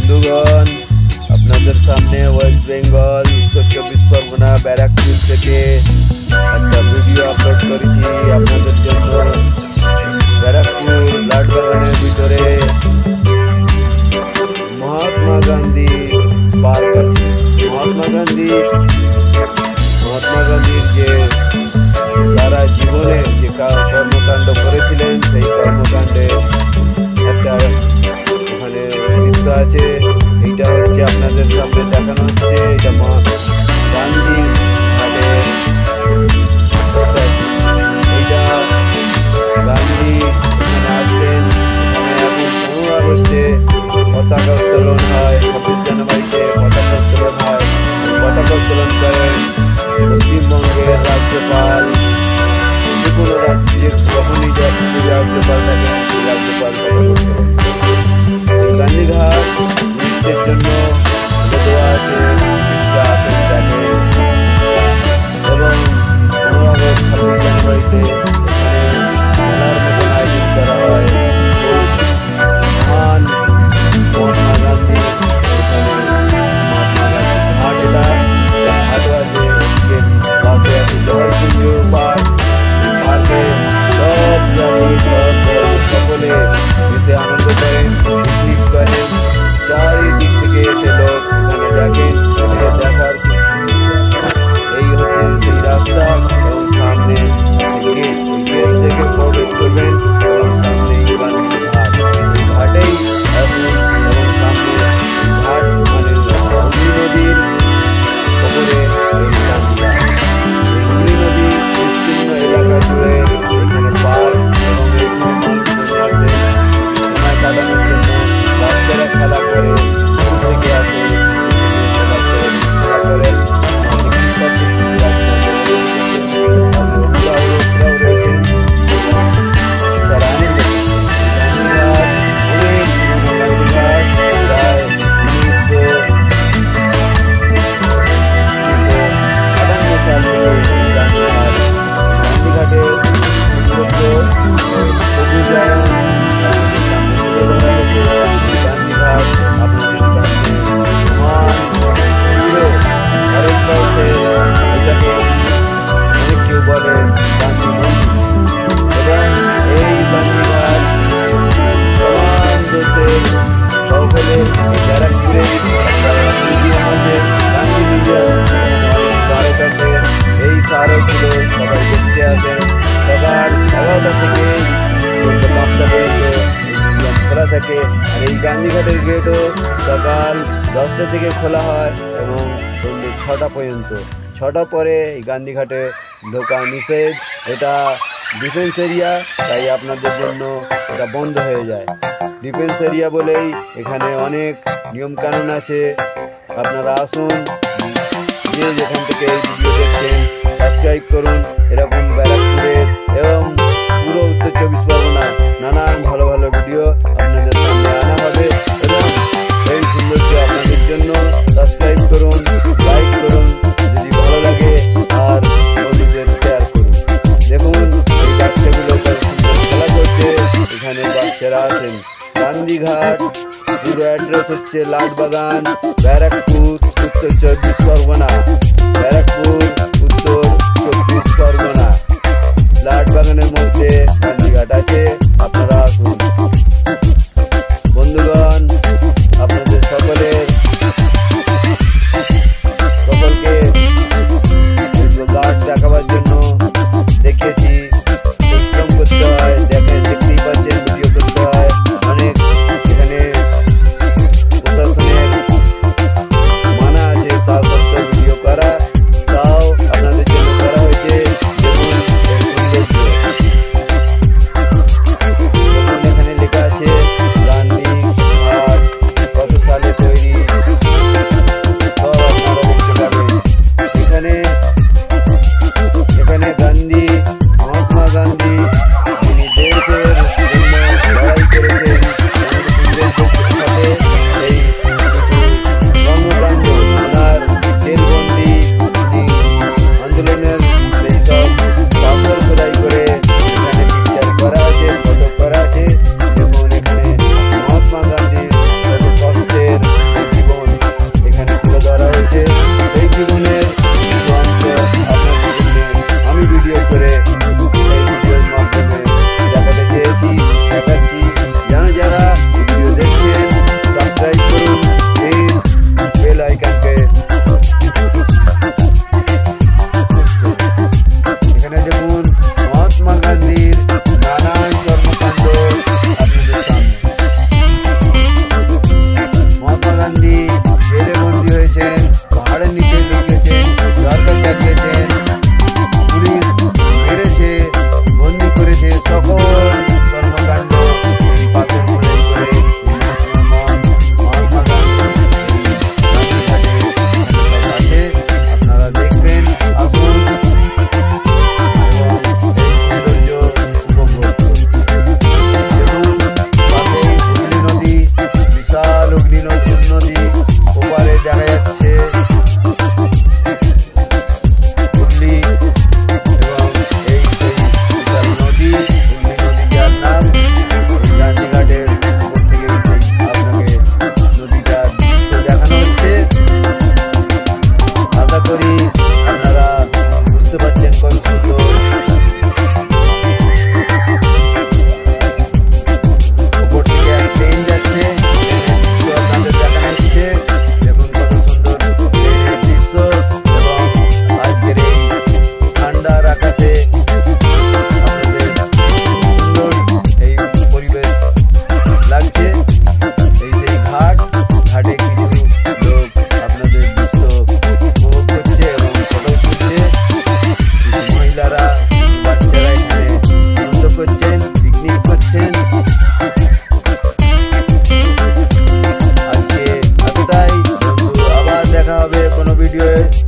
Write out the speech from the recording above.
বন্ধুগণ, আপনাদের সামনে ওয়েস্ট বেঙ্গল উত্তর 24 পরগনা ব্যারাকপুর থেকে একটা ভিডিও আপলোড করেছি আপনাদের জন্য। ব্যারাকপুর লাটবাগানের ভিতরে মহাত্মা গান্ধী পার্ক আছে। মহাত্মা গান্ধীর যে সারা জীবনের যে কর্মকাণ্ড করেছিলেন সেই কর্মকাণ্ডে একটা ওখানে অস্তিত্ব আছে। এইটা হচ্ছে আপনাদের সামনে দেখানো হচ্ছে। এটা গান্ধী ঘাটে, এইটা গান্ধী এখানে আসতেন। এখানে এখন 15 আগস্টে পতাকা উত্তোলন হয়, 26 জানুয়ারিতে পতাকা উত্তোলন হয়। পতাকা উত্তোলন করেন পশ্চিমবঙ্গের রাজ্যপাল। যে কোনো রাজ্যে যখনই রাজ্যপাল থাকেন সেই রাজ্যপাল গান্ধীঘাট নৃত্যের জন্য দেওয়া আছে এবং 15 আগস্ট 26 জানুয়ারিতে মেলার মতন আয়োজন করা হয়। মহান মহাত্মা গান্ধী ঘাট, এটা ঘাটও আছে। পাশে আছে জওহরকুঞ্জ পার্ক। পার্কে সব জাতি সকলে এসে আনন্দ করেন, পিকনিক করেন। চারিদিক থেকে এসে লোক এখানে দেখেন। দেখার এই হচ্ছে সেই রাস্তা এবং সামনে আছে গেট। এই গেট থেকে প্রবেশ করবেন এবং সামনে গান্ধী ঘাট। এই ঘাটেই এবং সামনে ঘাট মানে হুগলি নদীর ওপরে এই গান্ধী ঘাট। এই হুগলি নদী বিস্তীর্ণ এলাকা জুড়ে এখানে পার্ক এবং এখানে মানুষজন আসে সময় কাটানোর জন্য। বাচ্চারা খেলা করে, স্কুল থেকে আসে, খেলা করেন। অভিভাবকরাও রয়েছেন, তারা আনন্দ। গান্ধীঘাট অনেক পুরোনো। গান্ধীঘাট প্রায় 1958 সাল থেকে গান্ধীঘাটের সবুজায়ন গান্ধীঘাট আপনাদের সামনে মহান হিরো। ভারতবর্ষে এটাকে অনেক কেউ বলে গান্ধী মন্দির। এবং এই গান্ধীঘাট সমান দেশের সকলে ব্যারাকপুরে মিউজিয়াম আছে, গান্ধী মিউজিয়াম। অনেক স্মারক আছে। এই স্মারকগুলো সবাই দেখতে আসেন। সকাল 11টা থেকে সন্ধ্যা 5টা পর্যন্ত মিউজিয়াম খোলা থাকে। আর এই গান্ধীঘাটের গেটও সকাল 10টা থেকে খোলা হয় এবং সন্ধ্যে 6টা পর্যন্ত। 6টার পরে এই গান্ধীঘাটে ঢোকা নিষেধ। এটা ডিফেন্স এরিয়া, তাই আপনাদের জন্য এটা বন্ধ হয়ে যায়। ডিফেন্স এরিয়া বলেই এখানে অনেক নিয়মকানুন আছে। আপনারা আসুন, যে যেখান থেকে এই ভিডিও দেখছেন সাবস্ক্রাইব করুন। এরকম ব্যারাকপুরের এবং পুরো উত্তর 24 পরগনার নানান ভালো ভালো ভিডিও আপনাদের সামনে আনা হবে এবং এই সৌন্দর্য আপনাদের জন্য। সাবস্ক্রাইব করুন, লাইক করুন যদি ভালো লাগে, আর বন্ধুদের শেয়ার করুন। দেখুন এই বাচ্চাগুলো সুন্দর খেলা করছে। এখানে বাচ্চারা আছেন। গান্ধীঘাট পুরো অ্যাড্রেস হচ্ছে লাটবাগান, ব্যারাকপুর, উত্তর 24 পরগনা। ব্যারাকপুর, উত্তর 24 পরগনা। লাটবাগানের মধ্যে গান্ধীঘাট আছে। আপনারা আসুন। বন্ধুগণ, আপনাদের সকলকে ঘাট দেখাবার জন্য দেখিয়েছি। পরিশ্রম করতে হয়, দেখতেই পাচ্ছেন, ভিডিও করতে হয় অনেক। এখানে প্রশাসনের মানা আছে, তা সত্ত্বেও ভিডিও করা, তাও আপনাদের জন্য করা হয়েছে। দেখুন ভিডিও